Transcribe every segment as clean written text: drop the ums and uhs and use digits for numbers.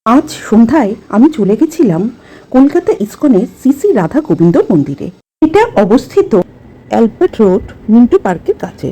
আজ সন্ধ্যায় আমি চলে গেছিলাম কলকাতা ইসকনের শ্রী শ্রী রাধা গোবিন্দ মন্দিরে। এটা অবস্থিত অ্যালবার্ট রোড, মিন্টো পার্কের কাছে।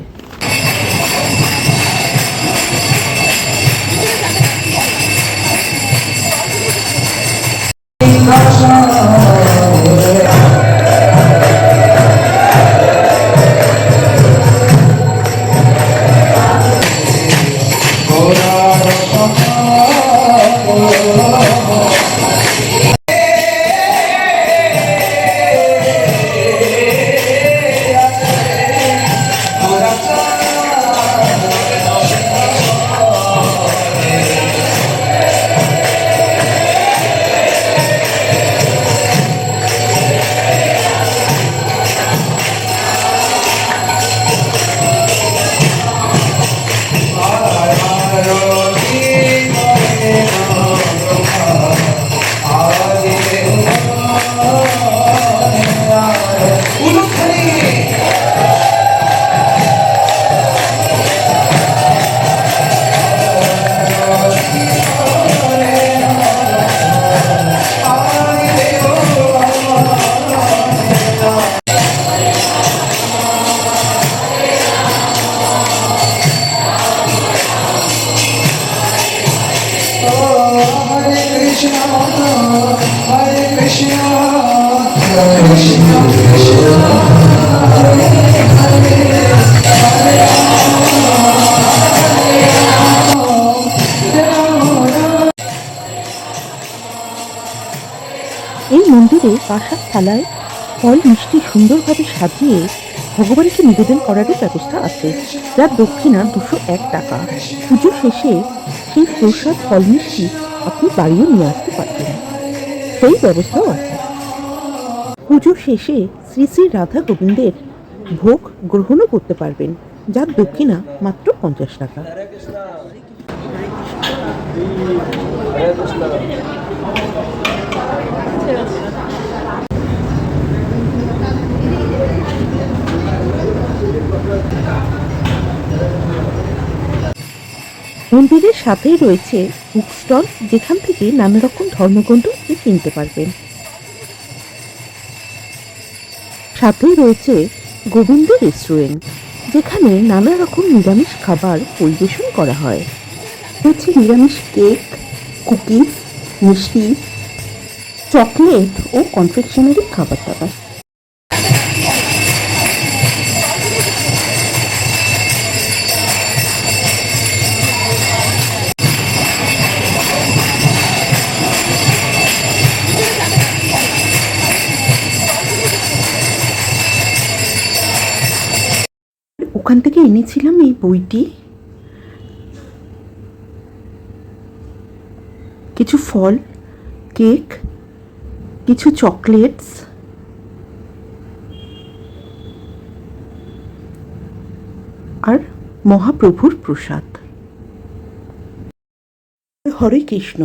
এই মন্দিরে পাশার থালায় ফল মিষ্টি সুন্দরভাবে সাজিয়ে ভগবানকে নিবেদন করারও ব্যবস্থা আছে, যার দক্ষিণা 201 টাকা। পুজো শেষে সেই প্রসাদ ফল মিষ্টি আপনি বাড়িও নিয়ে আসতে পারবেন, সেই ব্যবস্থাও আছে। পুজো শেষে শ্রী শ্রী রাধা গোবিন্দের ভোগ গ্রহণও করতে পারবেন, যার দক্ষিণা মাত্র 50 টাকা। মন্দিরের সাথেই রয়েছে বুক স্টল, যেখান থেকে নানা রকম ধর্মগ্রন্থ কিনতে পারবেন। সাথেই রয়েছে গোবিন্দ রেস্টুরেন্ট, যেখানে নানা রকম নিরামিষ খাবার পরিবেশন করা হয়। রয়েছে নিরামিষ কেক, কুকিজ, মিষ্টি, চকলেট ও কনফেকশনারি খাবার দাবার। ওখান থেকে এনেছিলাম এই বইটি, কিছু ফল, কেক, কিছু চকলেটস আর মহাপ্রভুর প্রসাদ। হরে কৃষ্ণ।